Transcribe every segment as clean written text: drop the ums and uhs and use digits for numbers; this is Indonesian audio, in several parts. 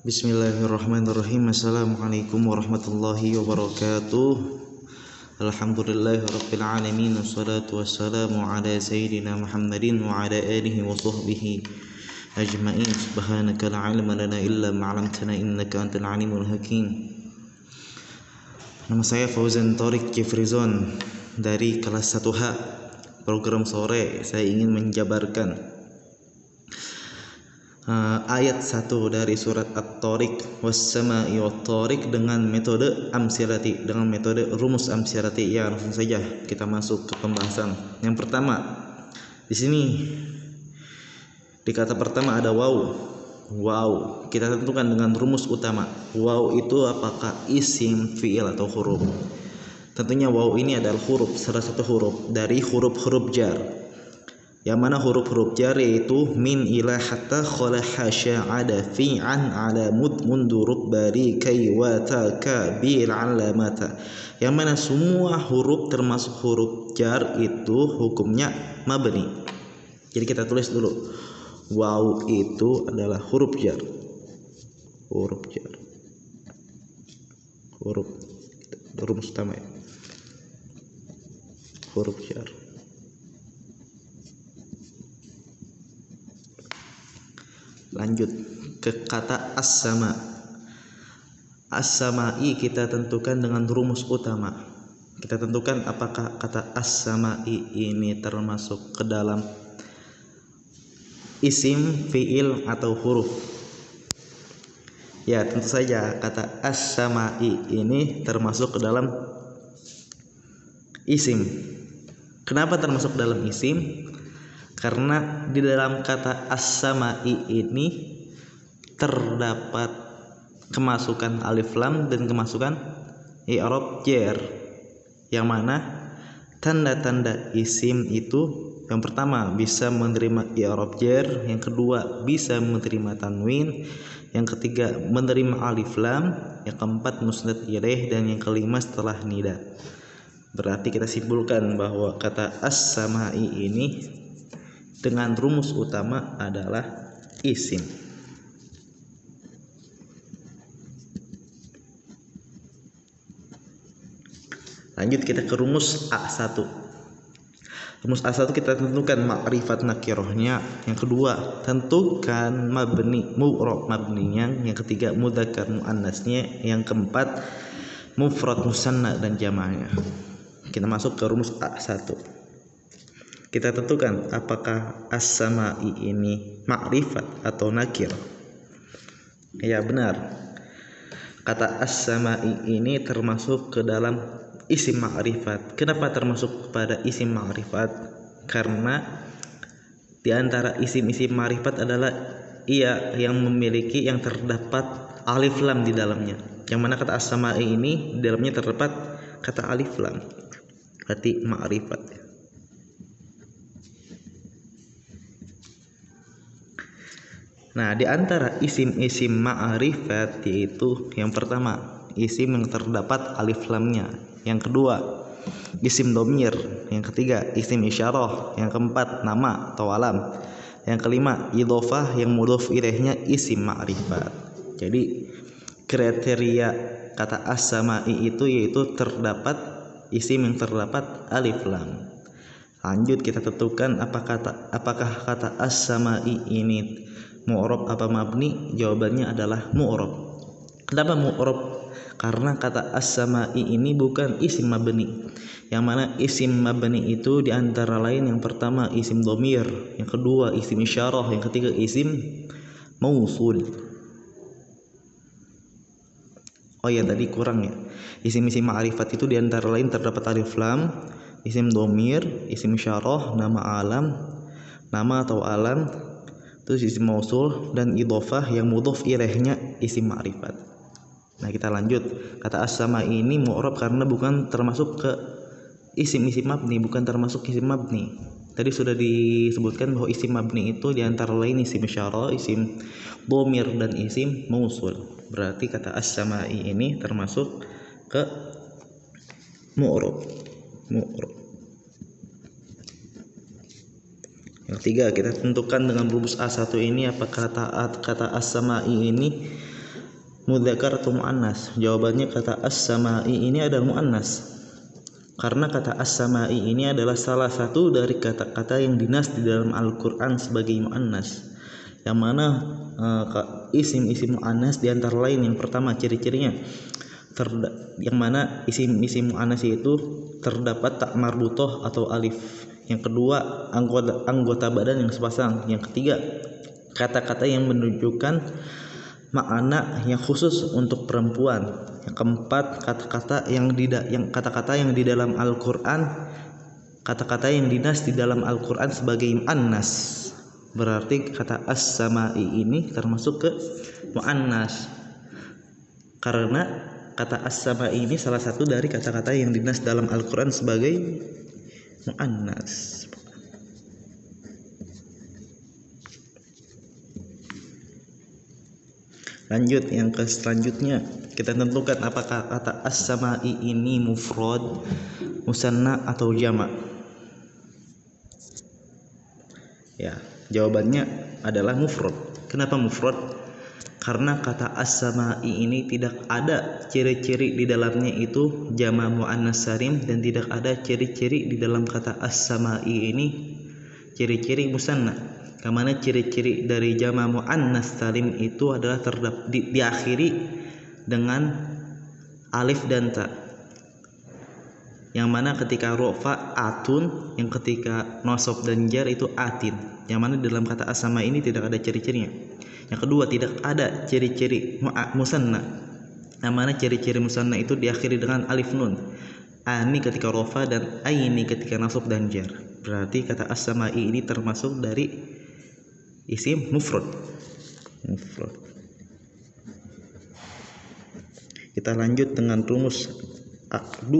Bismillahirrahmanirrahim. Assalamualaikum warahmatullahi wabarakatuh. Alhamdulillahirabbil alamin, wassalatu wassalamu ala sayyidina Muhammadin wa ala alihi wa sahbihi ajmain. Subhanaka la ilma lana illa ma 'allamtana innaka antal alimul hakim. Nama saya Fauzan Thoriq Jefrizon dari kelas 1H program sore. Saya ingin menjabarkan ayat 1 dari surat At-Thariq was-sama'i wat-thariq dengan metode amsilati, dengan metode rumus amsilati. Ya, langsung saja kita masuk ke pembahasan. Yang pertama, di sini di kata pertama ada waw. Waw kita tentukan dengan rumus utama. Waw itu apakah isim, fi'il atau huruf? Tentunya waw ini adalah huruf, salah satu huruf dari huruf-huruf jar. Yang mana huruf-huruf jar yaitu min, ila, hatta, khala, hasya, ada, fi, an, ala, mud, mundur, bari, kai, wa, ta, ka, bil, alamata. Yang mana semua huruf termasuk huruf jar itu hukumnya mabni. Jadi kita tulis dulu, waw itu adalah huruf jar. Huruf jar. Huruf rumus utama ya. Huruf jar. Lanjut ke kata as-sama. As-sama'i kita tentukan dengan rumus utama. Kita tentukan apakah kata as-sama'i ini termasuk ke dalam isim, fi'il atau huruf. Ya, tentu saja kata as-sama'i ini termasuk ke dalam isim. Kenapa termasuk dalam isim? Karena di dalam kata as-sama'i ini terdapat kemasukan alif lam dan kemasukan i'rab jar. Yang mana tanda-tanda isim itu yang pertama bisa menerima i'rab jar, yang kedua bisa menerima tanwin, yang ketiga menerima alif lam, yang keempat musnad ilaih, dan yang kelima setelah nida. Berarti kita simpulkan bahwa kata as-sama'i ini dengan rumus utama adalah isim. Lanjut kita ke rumus A1. Rumus A1 kita tentukan ma'rifat nakirahnya. Yang kedua, tentukan mabni mu'rab mabninya. Yang ketiga, mudzakkar muannasnya. Yang keempat, mufrad musanna dan jamaknya. Kita masuk ke rumus A1. Kita tentukan apakah as-sama'i ini ma'rifat atau nakir. Ya, benar. Kata as-sama'i ini termasuk ke dalam isim ma'rifat. Kenapa termasuk kepada isim ma'rifat? Karena di antara isim-isim ma'rifat adalah ia yang memiliki, yang terdapat alif lam di dalamnya. Yang mana kata as-sama'i ini di dalamnya terdapat kata alif lam. Berarti ma'rifat. Nah, di antara isim-isim ma'rifat yaitu yang pertama, isim yang terdapat alif lamnya. Yang kedua, isim dhamir. Yang ketiga, isim isyarah. Yang keempat, nama atau alam. Yang kelima, idhofah yang mudhof ilaihnya isim ma'rifat. Jadi kriteria kata as-sama'i itu yaitu terdapat isim yang terdapat alif lam. Lanjut kita tentukan apakah kata as-sama'i ini mu'rab apa mabni? Jawabannya adalah mu'rab. Kenapa mu'rab? Karena kata as-sama'i ini bukan isim mabni. Yang mana isim mabni itu diantara lain yang pertama isim dhamir, yang kedua isim isyarah, yang ketiga isim mausul. Oh ya, tadi kurang ya. Isim-isim ma'rifat itu diantara lain terdapat alif lam, isim dhamir, isim isyarah, nama alam, nama atau alam, terus isim mausul, dan idhofah yang mudhof ilaihnya isim ma'rifat. Nah, kita lanjut. Kata as-sama'i ini mu'rab karena bukan termasuk ke isim-isim mabni, bukan termasuk isim mabni. Tadi sudah disebutkan bahwa isim mabni itu diantara lain isim isyarah, isim dhamir, dan isim mausul. Berarti kata as-sama'i ini termasuk ke mu'rab. Yang ketiga, kita tentukan dengan rumus A1 ini apakah kata as-sama'i ini mudzakkar atau muannas? Jawabannya kata as-samai ini adalah muannas. Karena kata as-samai ini adalah salah satu dari kata-kata yang dinas di dalam Al-Qur'an sebagai muannas. Yang mana isim-isim muannas di antara lain, yang pertama ciri-cirinya yang mana isim-isim muannas itu terdapat tak marbutoh atau alif. Yang kedua, anggota badan yang sepasang. Yang ketiga, kata-kata yang menunjukkan makna yang khusus untuk perempuan. Yang keempat, kata-kata yang di dalam Al-Qur'an, kata-kata yang dinas di dalam Al-Qur'an sebagai muannas. Berarti kata as-samai ini termasuk ke muannas. Karena kata as-samai ini salah satu dari kata-kata yang dinas dalam Al-Qur'an sebagai muannas. Lanjut yang ke selanjutnya, kita tentukan apakah kata as-samai ini mufrad, musanna atau jamak. Ya, jawabannya adalah mufrad. Kenapa mufrad? Karena kata as-samai ini tidak ada ciri-ciri di dalamnya itu jamak muannas salim, dan tidak ada ciri-ciri di dalam kata as-samai ini ciri-ciri musanna. Karena ciri-ciri dari jamak muannas salim itu adalah diakhiri dengan alif dan ta. Yang mana ketika rofa atun, yang ketika nasab dan jar itu atin. Yang mana dalam kata as-samai ini tidak ada ciri-cirinya. Yang kedua, tidak ada ciri-ciri musanna. Yang mana ciri-ciri musanna itu diakhiri dengan alif nun. Ani ketika rofa dan aini ketika nasab dan jar. Berarti kata as-samai ini termasuk dari isim mufrad. Kita lanjut dengan rumus A2.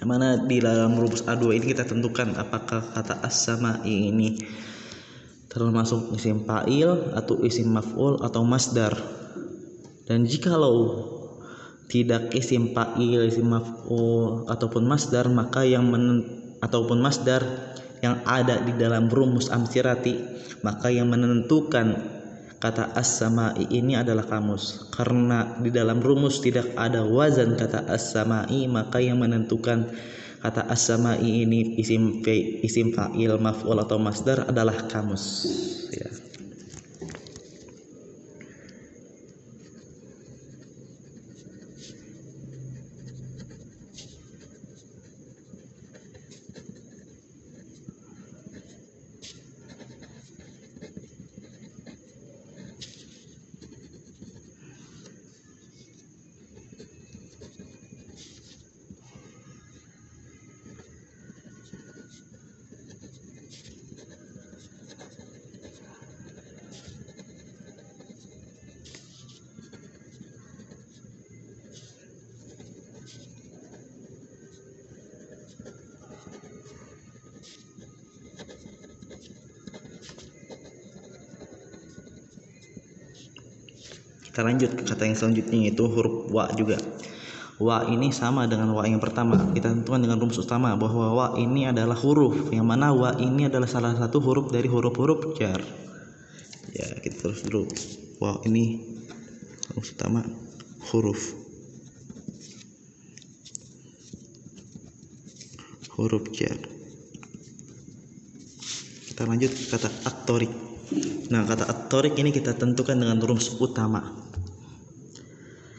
Yang mana di dalam rumus A2 ini kita tentukan apakah kata as-samai ini termasuk isim fa'il atau isim maf'ul atau masdar. Dan jikalau tidak isim fa'il, isim maf'ul ataupun masdar, maka ataupun masdar yang ada di dalam rumus amsirati, maka yang menentukan kata as-samai ini adalah kamus. Karena di dalam rumus tidak ada wazan kata as-samai, maka yang menentukan kata as-samai ini isim fa'il, maf'ul atau masdar adalah kamus. Ya. Kita lanjut ke kata yang selanjutnya, yaitu huruf wa juga. Wa ini sama dengan wa yang pertama. Kita tentukan dengan rumus utama bahwa wa ini adalah huruf, yang mana wa ini adalah salah satu huruf dari huruf-huruf jar. Ya, kita terus dulu. Wa ini rumus utama huruf jar. Kita lanjut ke kata at-tariq. Nah, kata at-tariq ini kita tentukan dengan rumus utama.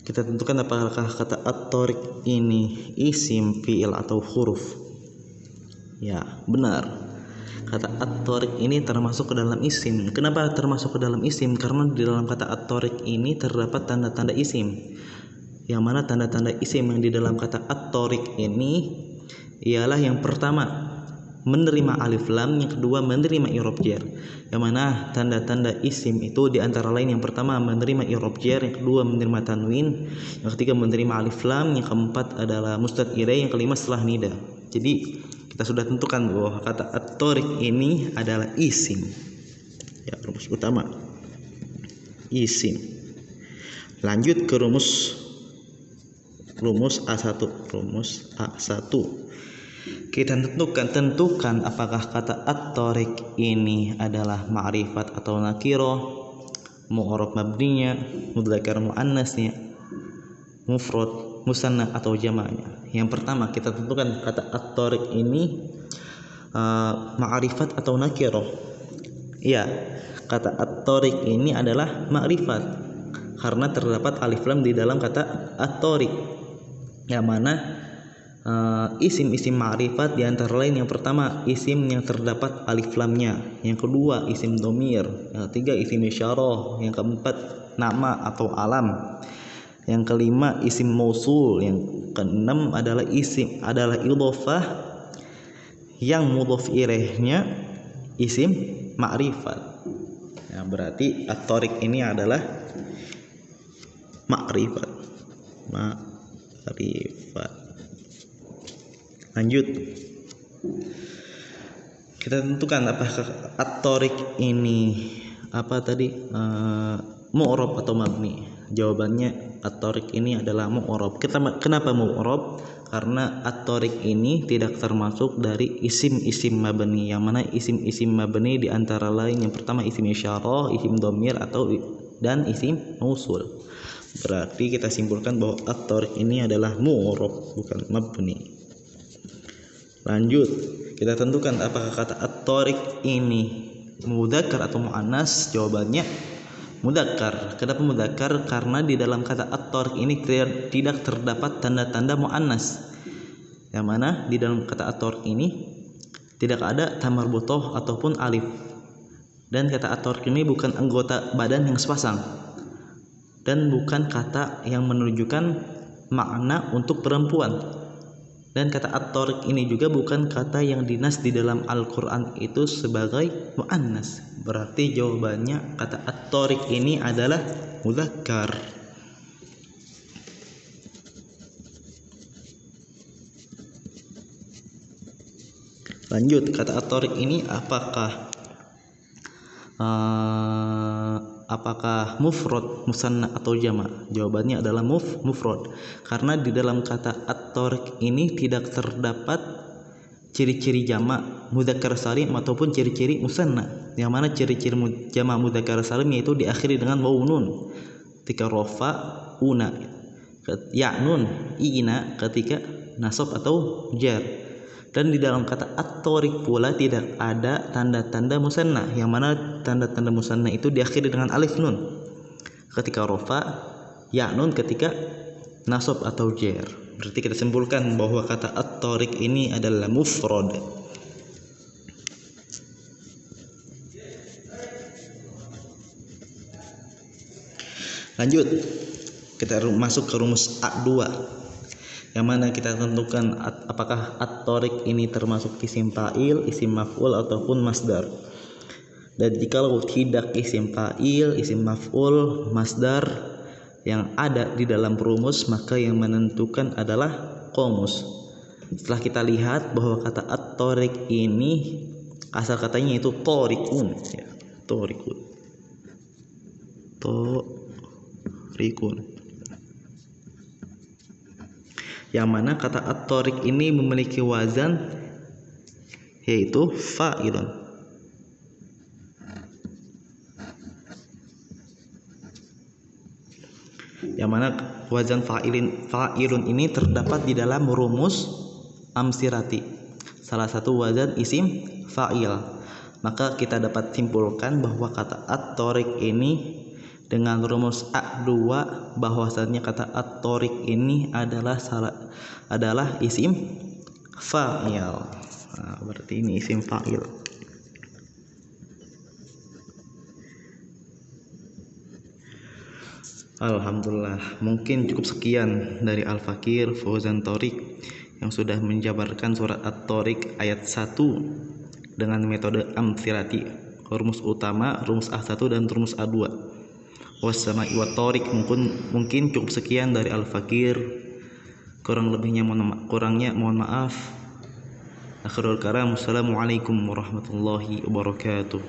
Kita tentukan apakah kata at-tariq ini isim, fi'il atau huruf. Ya, benar. Kata at-tariq ini termasuk ke dalam isim. Kenapa termasuk ke dalam isim? Karena di dalam kata at-tariq ini terdapat tanda-tanda isim. Yang mana tanda-tanda isim yang di dalam kata at-tariq ini ialah yang pertama menerima alif lam, yang kedua menerima i'rab jar. Yang mana tanda-tanda isim itu di antara lain, yang pertama menerima i'rab jar, yang kedua menerima tanwin, yang ketiga menerima alif lam, yang keempat adalah mustad ilai, yang kelima setelah nida. Jadi kita sudah tentukan bahwa kata at-tariq ini adalah isim. Ya, rumus utama isim. Lanjut ke rumus A1. Rumus A1. Kita tentukan apakah kata at-tariq ini adalah ma'rifat atau nakiro. mu'rab mabninya, mudzakkar muannasnya, mufrad, musanna atau jamaknya. Yang pertama kita tentukan kata at-tariq ini ma'rifat atau nakirah. Iya, kata at-tariq ini adalah ma'rifat karena terdapat alif lam di dalam kata at-tariq. Yang mana isim-isim ma'rifat di antara lain, yang pertama isim yang terdapat alif lamnya, yang kedua isim domir, yang ketiga isim isyarah, yang keempat nama atau alam, yang kelima isim mausul, yang keenam adalah idhofah yang mudhof ilaihnya isim ma'rifat. Ya, berarti at-tariq ini adalah ma'rifat. Lanjut, kita tentukan apakah at-tariq ini mu'rab atau mabni. Jawabannya at-tariq ini adalah mu'rab. Kenapa mu'rab? Karena at-tariq ini tidak termasuk dari isim-isim mabni, yang mana isim-isim mabni di antara lain yang pertama isim isyarah, isim dhamir dan isim mausul. Berarti kita simpulkan bahwa at-tariq ini adalah mu'rab, bukan mabni. Lanjut, kita tentukan apakah kata at-tariq ini mudzakkar atau muannas. Jawabannya mudzakkar. Kenapa mudzakkar? Karena di dalam kata at-tariq ini tidak terdapat tanda-tanda muannas. Yang mana di dalam kata at-tariq ini tidak ada ta marbutah ataupun alif. Dan kata at-tariq ini bukan anggota badan yang sepasang, dan bukan kata yang menunjukkan makna untuk perempuan. Dan kata at-tariq ini juga bukan kata yang dinas di dalam Al-Quran itu sebagai mu'annas. Berarti jawabannya kata at-tariq ini adalah mudzakkar. Lanjut, kata at-tariq ini apakah mufrad, musanna atau jamak? Jawabannya adalah mufrad. Karena di dalam kata at-tariq ini tidak terdapat ciri-ciri jamak mudzakkar salim ataupun ciri-ciri musanna. Yang mana ciri-ciri jamak mudzakkar salim yaitu diakhiri dengan waw nun ketika rafa una, ya'nun ina ketika nasab atau jar. Dan di dalam kata at-tariq pula tidak ada tanda-tanda musanna, yang mana tanda-tanda musanna itu diakhiri dengan alif nun ketika rafa, ya nun ketika nasab atau jar. Berarti kita simpulkan bahwa kata at-tariq ini adalah mufrad. Lanjut, kita masuk ke rumus A2, yang mana kita tentukan apakah at-tariq ini termasuk isim fa'il, isim maf'ul ataupun masdar. Dan jikalau tidak isim fa'il, isim maf'ul, masdar yang ada di dalam rumus, maka yang menentukan adalah qomus. Setelah kita lihat bahwa kata at-tariq ini asal katanya itu tariqun, ya, tariqun. Yang mana kata at-tariq ini memiliki wazan yaitu fa'ilun. Yang mana wazan fa'ilun ini terdapat di dalam rumus amsirati, salah satu wazan isim fa'il. Maka kita dapat simpulkan bahwa kata at-tariq ini dengan rumus A2 bahwasannya kata at-tariq ini adalah isim fa'il. Nah, berarti ini isim fa'il. Alhamdulillah, mungkin cukup sekian dari Al-Fakir Fauzan Thoriq yang sudah menjabarkan surat At-Thariq ayat 1 dengan metode amthilati, rumus utama, rumus A1 dan rumus A2. Wassama'i wat Thariq. Mungkin cukup sekian dari Al-Fakir, kurangnya mohon maaf. Akhirul kalam, assalamualaikum warahmatullahi wabarakatuh.